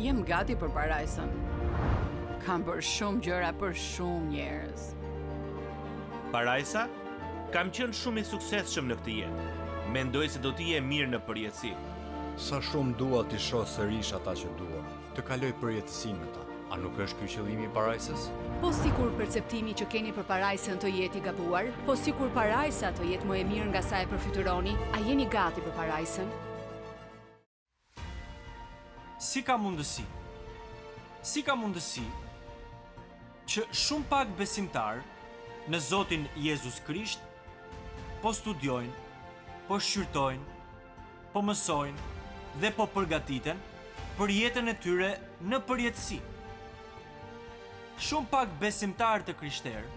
Jem gati për parajsën. Kam bërë shumë gjëra për shumë njerëz. Parajsa? Kam qenë shumë i suksesshëm në këtë jetë. Mendoj se do t'i je mirë në përjetësi. Sa shumë dua t'i shoh sërish ata që dua, të kaloj përjetësinë me ta. A nuk është ky qëllimi i parajsës? Po sikur perceptimi që keni për parajsën të jetë i gabuar, po sikur parajsa të jetë më e mirë nga sa e përfytyroni, a jeni gati për parajsën? Si ka mundësi që shumë pak besimtar në Zotin Jezus Krisht po studiojnë, po shqyrtojnë, po mësojnë dhe po përgatiten për jetën e tyre në përjetësi. Shumë pak besimtar të krishterë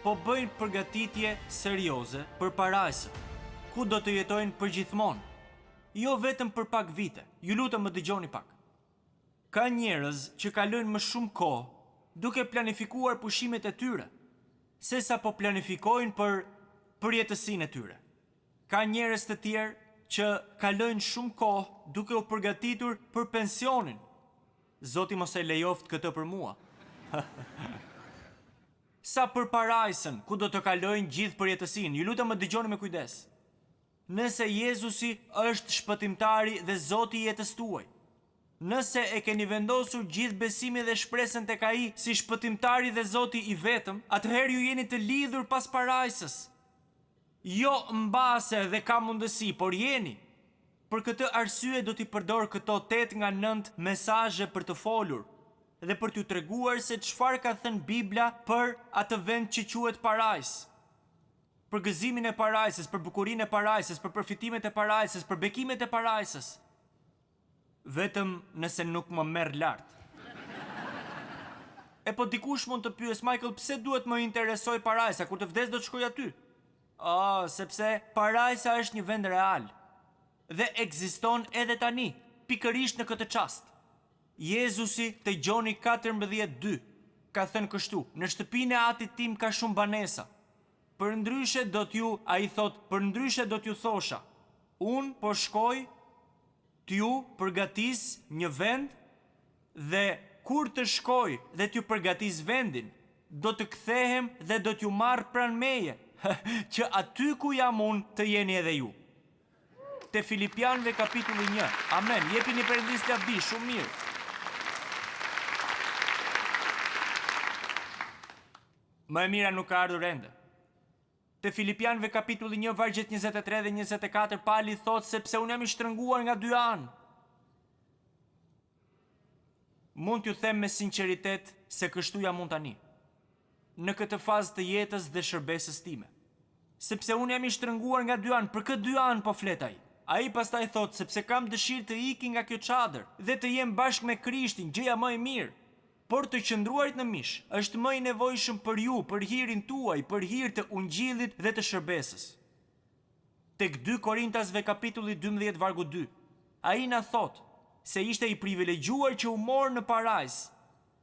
po bëjnë përgatitje serioze për parajsën, ku do të jetojnë përgjithmonë, jo vetëm për pak vite. Ju lutem më dëgjoni pak. Ka njerëz që kalojnë më shumë kohë duke planifikuar pushimet e tyre, sesa po planifikojnë për përjetësinë e tyre. Ka njerëz të tjerë që kalojnë shumë kohë duke u përgatitur për pensionin. Zoti mos e lejoft këtë për mua. Sa për parajsën, ku do të kalojnë gjithë përjetësinë, ju lutem më dëgjoni me kujdes. Nëse Jezusi është shpëtimtari dhe Zoti i jetës tuaj, nëse e keni vendosur gjithë besimin dhe shpresën tek Ai si shpëtimtari dhe Zoti i vetëm, atëherë ju jeni të lidhur pas parajsës. Jo mbase dhe ka mundësi, por jeni. Për këtë arsye do t'i përdor këto 8 nga 9 mesazhe për të folur dhe për t'ju treguar se çfarë ka thënë Bibla për atë vend që quhet parajsë. Për gëzimin e parajsës, për bukurinë e parajsës, për përfitimet e parajsës, për bekimet e parajsës. Vetëm nëse nuk më merr lart. E po dikush mund të pyes, Michael, pse duhet më interesoj parajsa, kur të vdes do të shkoj aty? Sepse parajsa është një vend real dhe ekziston edhe tani, pikërisht në këtë çast. Jezusi te Gjoni 14:2 ka thënë kështu: në shtëpinë e atit tim ka shumë banesa. Përndryshe do t'ju thosha, unë po shkoj t'ju përgatis një vend dhe kur të shkoj dhe t'ju përgatis vendin, do të kthehem dhe do t'ju marr pranë meje, që aty ku jam unë të jeni edhe ju. Te Filipianëve kapitulli 1. Amen. Jepini Perëndis lavdi, shumë mirë. Më e mira nuk ka ardhur ende. Te Filipianëve kapitulli 1 vargjet 23 dhe 24 Pali thot sepse unë jam i shtrënguar nga 2 anë. Mund t'ju them me sinqeritet se kështu jam unë tani, në këtë fazë të jetës dhe shërbesës time. Sepse unë jam i shtrënguar nga 2 anë, për këtë 2 anë po flet ai. Ai pastaj thot sepse kam dëshirë të iki nga kjo çadër dhe të jem bashkë me Krishtin, gjëja më e mirë. Por të qëndruarit në mish është më i nevojshëm për ju, për hirin tuaj, për hir të ungjillit dhe të shërbesës. Tek 2 Korintasve kapitulli 12 vargu 2, ai na thot se ishte i privilegjuar që u mor në parajsë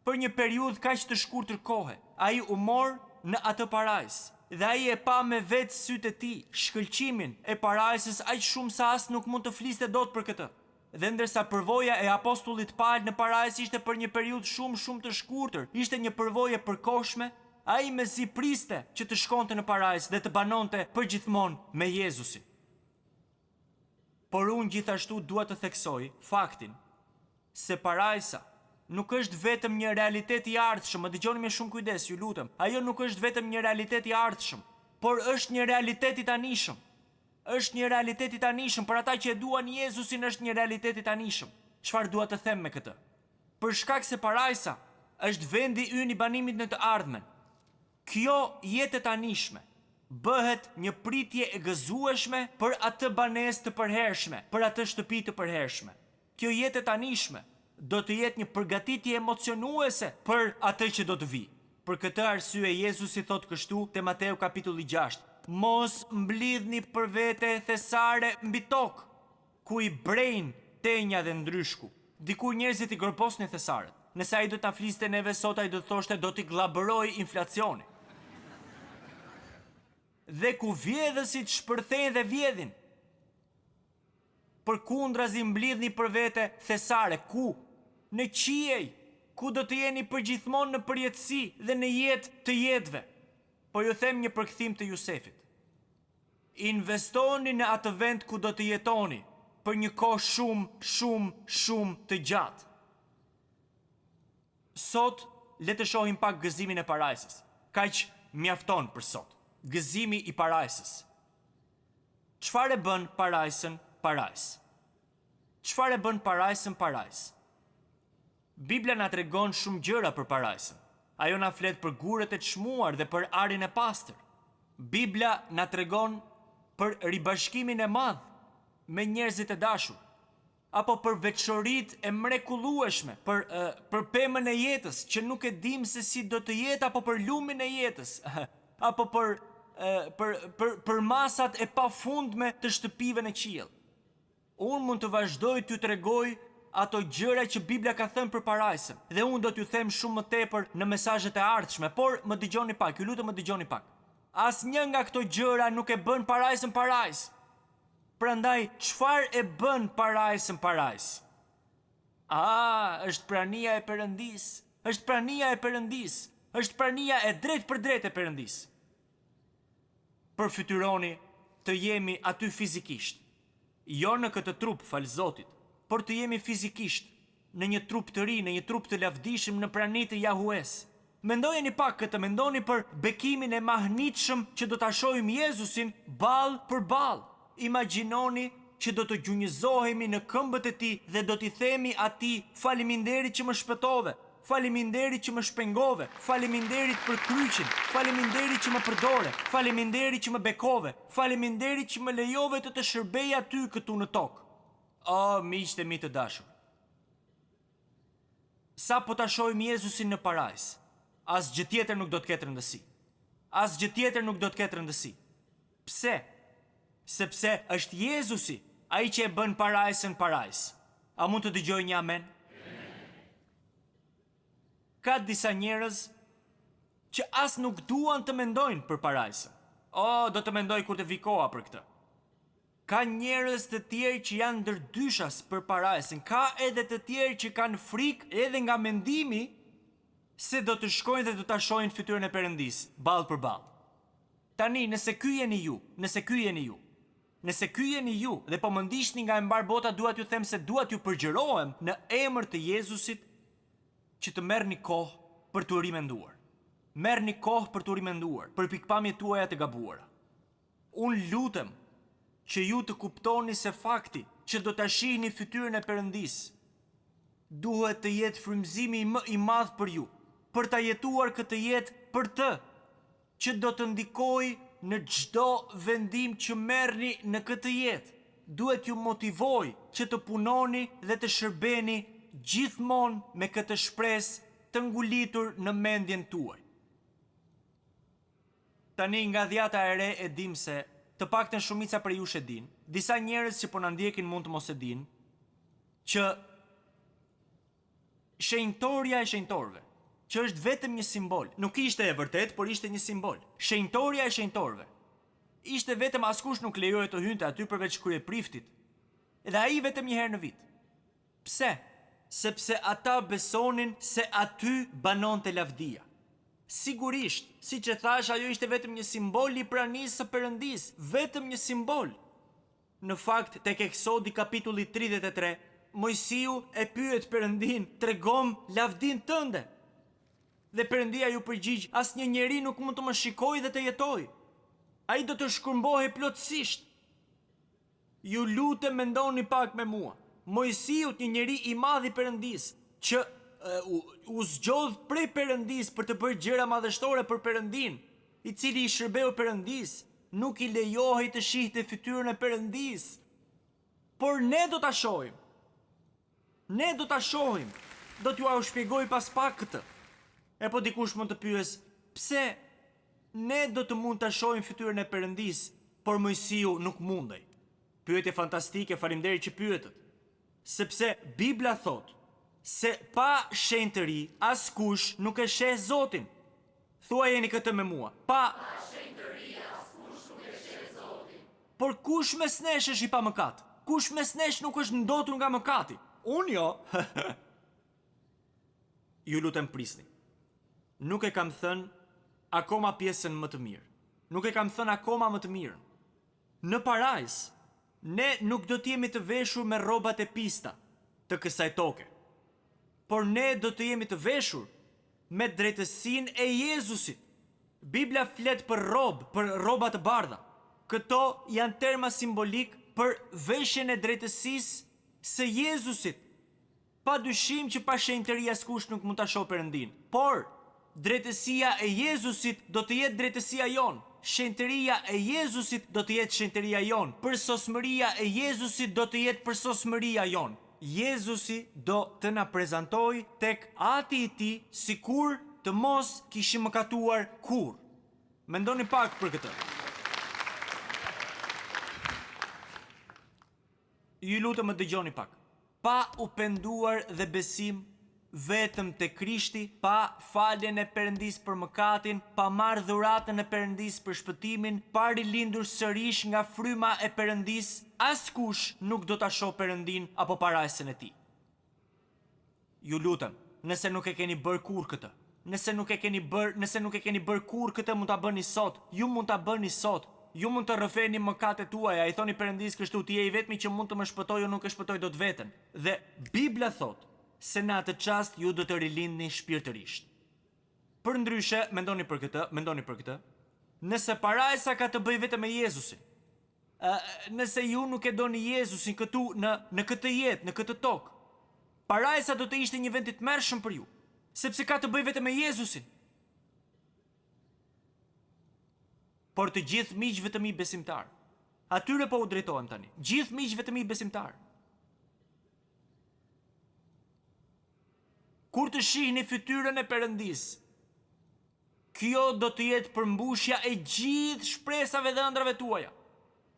për një periudhë kaq të shkurtër kohe. Ai u mor në atë parajsë dhe ai e pa me vetë sytë e tij shkëlqimin e parajsës aq shumë sa as nuk mund të fliste dot për këtë. Dhe ndërsa përvoja e apostullit Paul në parajsë ishte për një periudhë shumë të shkurtër, ishte një përvojë përkohshme, ai mezi priste që të shkonte në parajsë dhe të banonte përgjithmonë me Jezusin. Por unë gjithashtu dua të theksoj faktin se parajsa nuk është vetëm një realitet i ardhshëm. Më dëgjoni me shumë kujdes, ju lutem. Ajo nuk është vetëm një realitet i ardhshëm, por është një realitet i tanishëm. Është një realitet i tanishëm për ata që e duan Jezusin, është një realitet i tanishëm. Çfarë dua të them me këtë? Për shkak se parajsa është vendi ynë i banimit në të ardhmen. Kjo jetë e tanishme bëhet një pritje e gëzueshme për atë banesë të përhershme, për atë shtëpi të përhershme. Kjo jetë e tanishme do të jetë një përgatitje emocionuese për atë që do të vijë. Për këtë arsye Jezusi thot kështu te Mateu kapitulli 6: mos mblidhni për vete thesare mbi tokë, ku i brejnë tenja dhe ndryshku. Dikur njerëzit i gërposnin thesaret. Nëse ai do ta fliste neve sot, ai do të thoshte do t'i glabëroj inflacioni. Dhe ku vjedhësit shpërthejnë dhe vjedhin. Përkundrazi mblidhni për vete thesare, ku në qiej, ku do të jeni përgjithmonë në përjetësi dhe në jetë të jetëve. Po ju them një përkthim të Jusefit. Investoni në atë vend ku do të jetoni për një kohë shumë të gjatë. Sot, le të shohim pak gëzimin e parajsës. Kaq mjafton për sot. Gëzimi i parajsës. Çfarë e bën parajsën parajs? Çfarë e bën parajsën parajs? Biblia na tregon shumë gjëra për parajsën. Ajo na flet për gurët e çmuar dhe për arin e pastër. Biblia na tregon për ribashkimin e madh me njerëzit e dashur, apo për veçoritë e mrekullueshme, për pemën e jetës që nuk e dim se si do të jetë, apo për lumin e jetës, apo për masat e pafundme të shtëpive në qiell. Unë mund të vazhdoj t'ju tregoj ato gjëra që Biblia ka thënë për parajsën, dhe unë do t'ju them shumë më tepër në mesazhet e ardhshme, por më dëgjoni pak, ju lutem më dëgjoni pak. Asnjë nga këto gjëra nuk e bën parajsën parajs. Prandaj, çfarë e bën parajsën parajs? Është prania e Perëndis. Është prania e Perëndis. Është prania e drejtë për drejtë e Perëndis. Përfytyroni të jemi aty fizikisht. Jo në këtë trup, fal Zotit, por të jemi fizikisht në një trup të ri, në një trup të lavdishëm në praninë të Jahues. Mendojeni pak këtë, mendoni për bekimin e mahnitshëm që do ta shohim Jezusin ball për ball. Imagjinoni që do të gjunjëzohemi në këmbët e tij dhe do t'i themi atij: faleminderit që më shpëtove, faleminderit që më shpengove, faleminderit për kryqin, faleminderit që më përdore, faleminderit që më bekove, faleminderit që më lejove të shërbej aty këtu në tokë. O, miqtë e mi të dashur, sa po ta shohim Jezusin në parajsë, asgjë tjetër nuk do të ketë rëndësi. Asgjë tjetër nuk do të ketë rëndësi. Pse? Sepse është Jezusi ai që e bën parajsën parajsë. A mund të dëgjoj një amen? Ka disa njerëz që as nuk duan të mendojnë për parajsën. Do të mendoj kur të vi koha për këtë. Ka njerëz të tjerë që janë ndërdyshas për parajsën. Ka edhe të tjerë që kanë frikë edhe nga mendimi se do të shkojnë dhe do ta shohin fytyrën e Perëndis, ball për ball. Tani, nëse ky jeni ju, nëse ky jeni ju dhe po më ndiqni nga e mbar bota, dua t'ju them se dua t'ju përgjërohem në emër të Jezusit që të merrni kohë për t'u rimenduar. Merrni kohë për t'u rimenduar, për pikpamjet tuaja të gabuara. Unë lutem që ju të kuptoni se fakti që do ta shihni fytyrën e Perëndis duhet të jetë frymëzimi më i madh për ju, për ta jetuar këtë jetë për të, që do të ndikojë në çdo vendim që merrni në këtë jetë. Duhet ju motivoj që të punoni dhe të shërbeni gjithmonë me këtë shpresë të ngulitur në mendjen tuaj. Tani nga dhjata e re e dim se, të paktën shumica prej jush e din, disa njerëz që po na ndjekin mund të mos e din, që shenjtoria e shenjtorëve, që është vetëm një simbol, nuk ishte e vërtet, por ishte një simbol. Shenjtoria e shenjtorëve ishte vetëm askush nuk lejohej të hynte aty përveç kryepriftit, dhe ai vetëm një herë në vit. Pse? Sepse ata besonin se aty banonte lavdia. Sigurisht, siç e thash, ajo ishte vetëm një simbol i pranisë së Perëndis, vetëm një simbol. Në fakt, tek Eksodi kapitulli 33, Mojsiu e pyet Perëndin: "Tregom lavdin tënde." Dhe Perëndia ju përgjigj: "Asnjë njeri nuk mund të më shikojë dhe të jetojë. Ai do të shkërmbohej plotësisht." Ju lutem mendoni pak me mua. Mojsiu, një njeri i madh i Perëndis, që u zgjodh prej Perëndis për të bërë gjëra madhështore për Perëndin, i cili i shërbeu Perëndis, nuk i lejohej të shihte fytyrën e Perëndis. Por ne do ta shohim. Ne do ta shohim. Do t'ju shpjegoj pas pak këtë. E po dikush mund të pyes: pse ne do të mund ta shohim fytyrën e Perëndis, por Mojsiu nuk mundej? Pyetje fantastike, faleminderit që pyetët. Sepse Bibla thot se pa shenjtëri askush nuk e sheh Zotin. Thuajeni këtë me mua. Pa shenjtëri askush nuk e sheh Zotin. Por kush mes nesh është i pa mëkat? Kush mes nesh nuk është ndotur nga mëkati? Unë jo. Ju lutem prisni. Nuk e kam thënë akoma pjesën më të mirë. Nuk e kam thënë akoma më të mirën. Në parajs, ne nuk do t'jemi të veshur me rrobat e pista të kësaj toke, por ne do të jemi të veshur me drejtësinë e Jezusit. Biblia flet për rroba të bardha. Këto janë terma simbolik për veshjen e drejtësisë së Jezusit. Pa dyshim që pa shenjtëri askush nuk mund ta shohë Perëndin, por drejtësia e Jezusit do të jetë drejtësia jon. Shenjtëria e Jezusit do të jetë shenjtëria jon. Përsosmëria e Jezusit do të jetë përsosmëria jon. Jezusi do të na prezantojë tek Ati i Tij sikur të mos kishim mëkatuar kur. Mendoni pak për këtë. Ju lutem më dëgjoni pak. Pa u penduar dhe besim vetëm te Krishti, pa faljen e Perëndis për mëkatin, pa marrë dhuratën e Perëndis për shpëtimin, pa rilindur sërish nga fryma e Perëndis, askush nuk do ta shohë Perëndin apo parajsën e tij. Ju lutem, nëse nuk e keni bërë kur këtë, nëse nuk e keni bërë kur këtë, mund ta bëni sot. Ju mund ta bëni sot. Ju mund të rrëfeni mëkatet tuaja, i thoni Perëndis kështu, ti je i vetmi që mund të më shpëtojë, unë nuk e shpëtoj dot veten. Dhe Bibla thot se në atë çast ju do të rilindni shpirtërisht. Përndryshe, mendoni për këtë. Nëse parajsa ka të bëjë vetëm me Jezusin, nëse ju nuk e doni Jezusin këtu në këtë jetë, në këtë tokë, parajsa do të ishte një vend i tmerrshëm për ju, sepse ka të bëjë vetëm me Jezusin. Por të gjithë miqve të mi besimtar, atyre po u drejtohem tani. Gjithë miqve të mi besimtar, kur të shihni fytyrën e Perëndis, kjo do të jetë përmbushja e gjithë shpresave dhe ëndrave tuaja.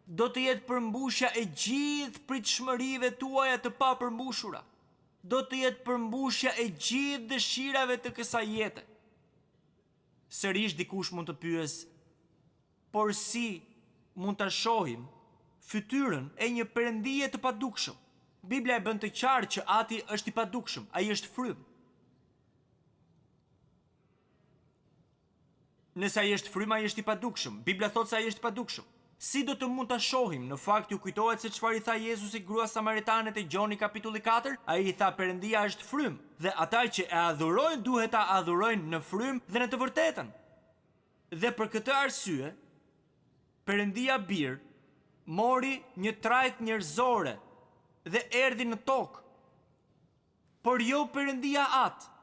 Do të jetë përmbushja e gjithë pritshmërive tuaja të papërmbushura. Do të jetë përmbushja e gjithë dëshirave të kësaj jete. Sërish dikush mund të pyes, por si mund ta shohim fytyrën e një Perëndije të padukshëm? Bibla e bën të qartë që Ati është i padukshëm, ai është frymë. Nëse ai është frymë, ai është i padukshëm. Bibla thotë se ai është i padukshëm. Si do të mund ta shohim? Në fakt ju kujtohet se çfarë i tha Jezusi gruas samaritane te Gjoni kapitulli 4? Ai i tha Perëndia është frymë, dhe ata që e adhurojnë duhet ta adhurojnë në frymë dhe në të vërtetën. Dhe për këtë arsye, Perëndia Bir mori një trajt njerëzore dhe erdhi në tokë, por jo Perëndia Atë.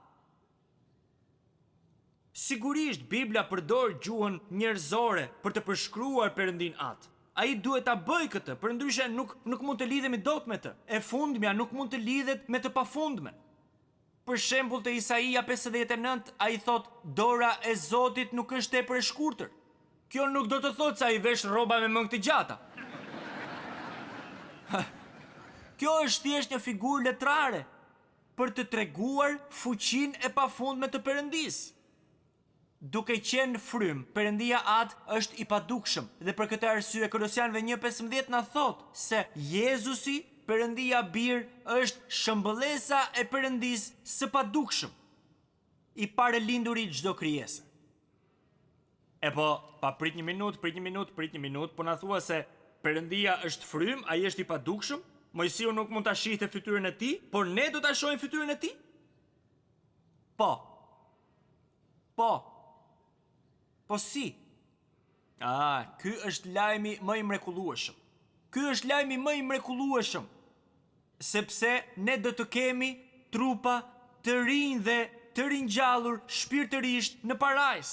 Sigurisht, Bibla përdor gjuhën njerëzore për të përshkruar Perëndin Atë. Ai duhet ta bëjë këtë, përndryshe nuk mund të lidhemi dot me të. E fundmja nuk mund të lidhet me të pafundmen. Për shembull te Isaia 59, ai thot, dora e Zotit nuk është tepër e shkurtër. Kjo nuk do të thotë se ai vesh rroba me mëngë të gjata. Kjo është thjesht një figurë letrare për të treguar fuqinë e pafundme të Perëndis. Duke qenë frymë, Perëndia Atë është i padukshëm, dhe për këtë arsye Kolosianëve 1:15 na thot se Jezusi, Perëndia Bir, është shëmbëllesa e Perëndis së padukshëm, i parelinduri çdo krijese. E po, prit një minut, po na thua se Perëndia është frymë, ai është i padukshëm, Mojsiu nuk mund ta shihte fytyrën e tij, por ne do ta shohim fytyrën e tij? Po si? Ky është lajmi më i mrekullueshëm. Sepse ne do të kemi trupa të rinj dhe të ringjallur shpirtërisht në parajs.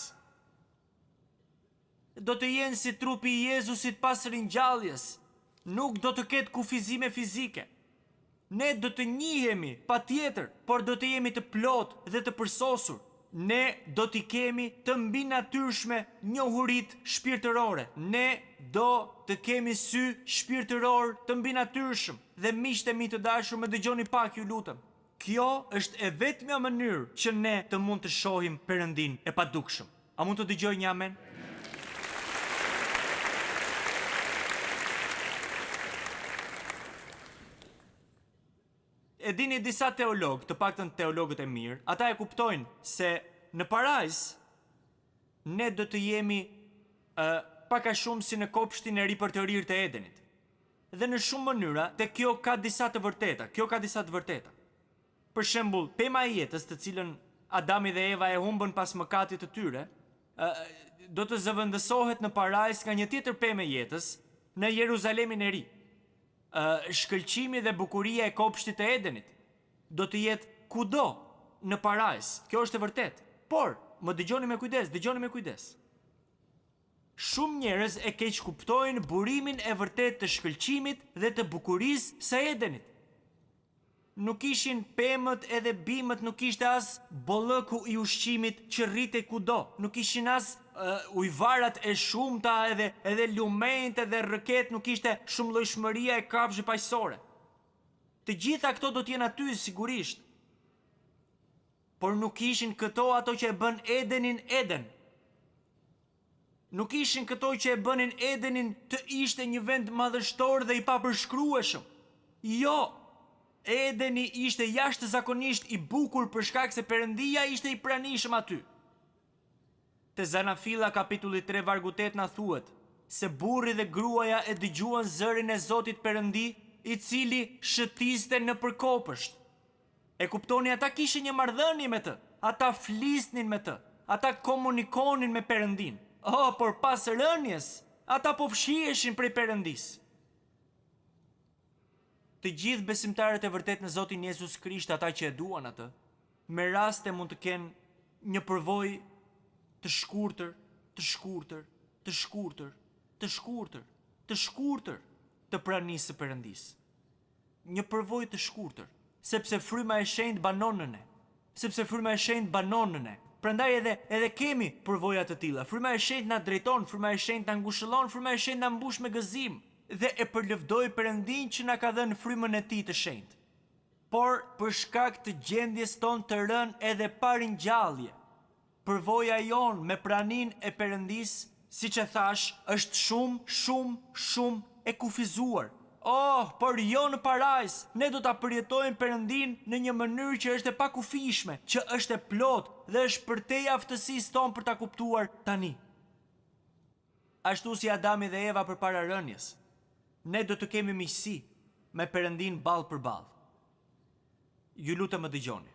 Do të jenë si trupi i Jezusit pas ringjalljes. Nuk do të ketë kufizime fizike. Ne do të njihemi patjetër, por do të jemi të plotë dhe të përsosur. Ne do t'i kemi të mbinatyrshme njohurit shpirtërore. Ne do të kemi sy shpirtëror të mbinatyrshëm. Dhe miqtë e mi të dashur, më dëgjoni pak, ju lutem. Kjo është e vetmja mënyrë që ne të mund të shohim Perëndin e padukshëm. A mund të dëgjoj një amen? e dini disa teologë, të paktën teologët e mirë, ata e kuptojnë se në parajs ne do të jemi pak a shumë si në kopshtin e ri për të rirë të Edenit. Dhe në shumë mënyra, te kjo ka disa të vërteta. Për shembull, pema e jetës, të cilën Adami dhe Eva e humbën pas mëkatit të tyre, do të zëvendësohet në parajs nga një tjetër pemë e jetës në Jeruzalemin e ri. Shkëlqimi dhe bukuria e kopshtit të Edenit do të jetë kudo në parajs. Kjo është e vërtet. Por, më dëgjoni me kujdes. Shumë njerëz e keq kuptojnë burimin e vërtet të shkëlqimit dhe të bukurisë së Edenit. Nuk ishin pemët edhe bimët, nuk ishte as bollëku i ushqimit që rritej kudo. Nuk ishin as ujvarat e shumta edhe lumenjt edhe rrëket, nuk ishte shumëllojshmëria e kafshëve paqësore. Të gjitha këto do t'jenë aty sigurisht. Por nuk ishin këto ato që e bën Edenin Eden. Nuk ishin këto që e bënin Edenin të ishte një vend madhështor dhe i papërshkrueshëm. Jo, Edeni ishte jashtëzakonisht i bukur për shkak se Perëndia ishte i pranishëm aty. Te Zanafilla kapitulli 3 vargu 8 na thuhet se burri dhe gruaja e dëgjuan zërin e Zotit Perëndi, i cili shëtiste në përkopësht. E kuptoni, ata kishin një marrëdhënie me të, ata flisnin me të, ata komunikonin me Perëndin. Por pas rënies, ata po fshiheshin prej Perëndis. Të gjithë besimtarët e vërtet në Zotin Jezus Krisht, ata që e duan atë, me raste mund të kenë një përvojë të pranisë së Perëndis. Një përvojë të shkurtër, sepse fryma e shenjtë banon në ne. Prandaj edhe kemi përvoja të tilla. Fryma e shenjtë na drejton, fryma e shenjtë na ngushëllon, fryma e shenjtë na mbush me gëzim dhe e përlëvdoj Perëndin që na ka dhënë frymën e tij të shenjtë. Por për shkak të gjendjes tonë të rënë edhe pa ringjallje, përvoja jon me praninë e Perëndis, siç e thash, është shumë e kufizuar. Por jo në parajs, ne do ta përjetojmë Perëndin në një mënyrë që është e pakufishme, që është e plot dhe është përtej aftësisë tonë për ta kuptuar tani. Ashtu si Adami dhe Eva përpara rënies, ne do të kemi miqësi me Perëndin ballë për ballë. Ju lutem më dëgjoni.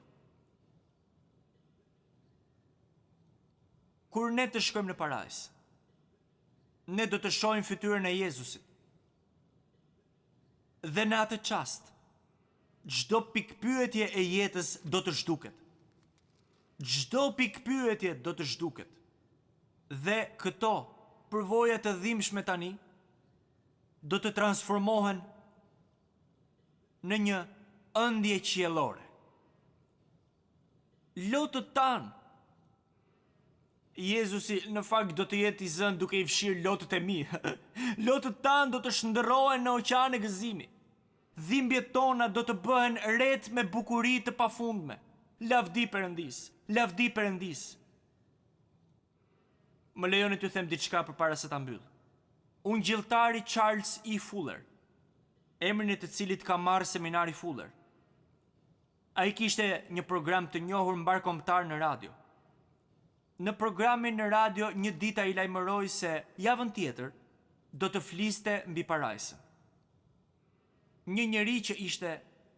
Kur ne të shkojmë në parajs, ne do të shohim fytyrën e Jezusit. Dhe në atë çast, çdo pikpyetje e jetës do të zhduket. Dhe këto përvoja të dhimbshme tani do të transformohen në një ëndje qiellore. Lotët tanë. Jezusi në fakt do të jetë i zënë duke i fshirë lotët e mi. Lotët tanë do të shndërrohen në oqean e gëzimi. Dhimbjet tona do të bëhen ret me bukuri të pafundme. Lavdi Perëndis. Më lejoni t'ju them diçka përpara se ta mbyll. Ungjilltari Charles E. Fuller, emrin e të cilit ka marrë seminari Fuller, ai kishte një program të njohur mbarkombëtar në radio. Në programin në radio një ditë ai lajmëroi se javën tjetër do të fliste mbi parajsën. Një njeri që ishte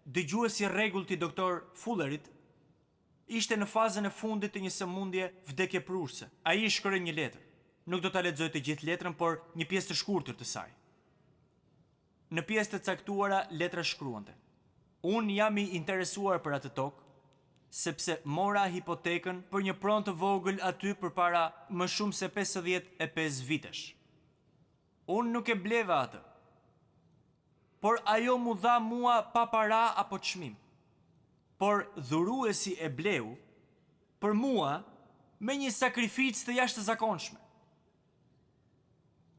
dëgjuesi i rregullt i doktor Fullerit ishte në fazën e fundit të një sëmundje vdekjeprurse. Ai i shkroi një letër. Nuk do ta lexoj të gjithë letrën, por një pjesë të shkurtër të saj. Në pjesë të caktuara letra shkruante: "Unë jam i interesuar për atë tokë, sepse mora hipotekën për një pronë të vogël aty përpara më shumë se 55 vitesh. Unë nuk e bleva atë, por ajo mu dha mua pa para apo çmim. Por dhuruesi e bleu për mua me një sakrificë të jashtëzakonshme.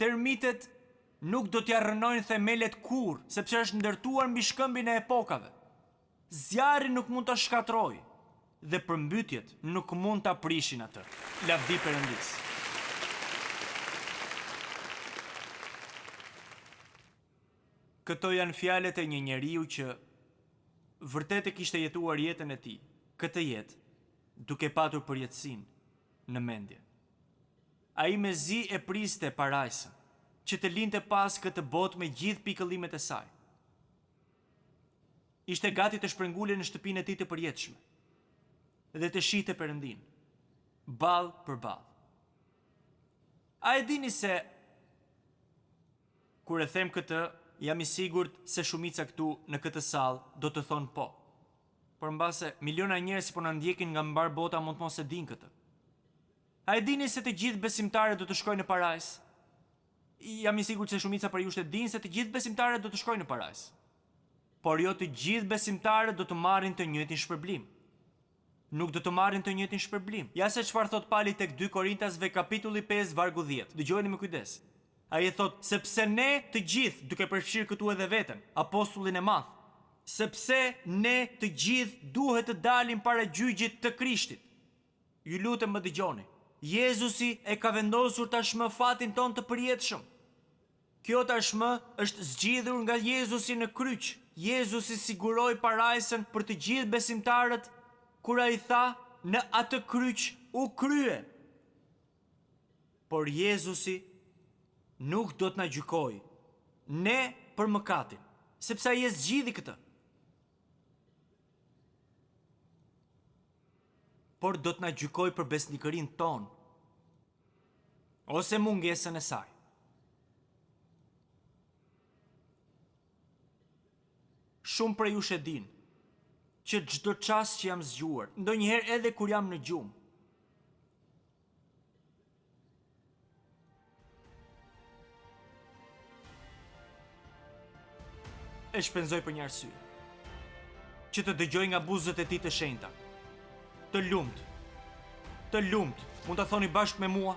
Termitet nuk do t'ja rrënojnë themelet kurrë, sepse është ndërtuar mbi shkëmbin e epokave. Zjarri nuk mund ta shkatrojë dhe përmbytjet nuk mund ta prishin atë. Lavdi Perëndis." Këto janë fjalët e një njeriu që vërtet e kishte jetuar jetën e tij, këtë jetë, duke patur përjetësinë në mendje. Ai mezi e priste parajsën, që të linte pas këtë botë me gjithë pikëllimet e saj. Ishte gati të shprengule në shtëpinë e tij të përjetshme dhe të shihte Perëndin, ballë për ballë. A e dini se kur e them këtë, jam i sigurt se shumica këtu në këtë sallë do të thonë po. Por mbase miliona njerëz po na ndjekin nga mbar bota mund të mos e dinë këtë. A e dini se të gjithë besimtarët do të shkojnë në parajsë? Jam i sigurt se shumica për jush e dinë se të gjithë besimtarët do të shkojnë në parajsë. Por jo të gjithë besimtarët do të marrin të njëjtin shpërblim. Nuk do të marrin të njëjtin shpërblim. Ja se çfarë thot Pali tek 2 Korintasve kapitulli 5 vargu 10. Dëgjojeni me kujdes. Ai e thot, sepse ne të gjithë, duke përfshirë këtu edhe veten, apostullin e madh, sepse ne të gjithë duhet të dalim para gjyqit të Krishtit. Ju lutem më dëgjoni. Jezusi e ka vendosur tashmë fatin ton të përjetshëm. Kjo tashmë është zgjidhur nga Jezusi në kryq. Jezusi siguroi parajsën për të gjithë besimtarët kur ai tha, në atë kryq u krye. Por Jezusi nuk do të na gjykojë ne për mëkatin, sepse ai e zgjidhi këtë. Por do të na gjykojë për besnikërinë tonë ose mungesën e saj. Shumë prej jush e din që çdo çast që jam zgjuar, ndonjëherë edhe kur jam në gjumë, e shpenzoj për një arsye, që të dëgjoj nga buzët e tij të shenjta. Të lumt, mund ta thoni bashkë me mua,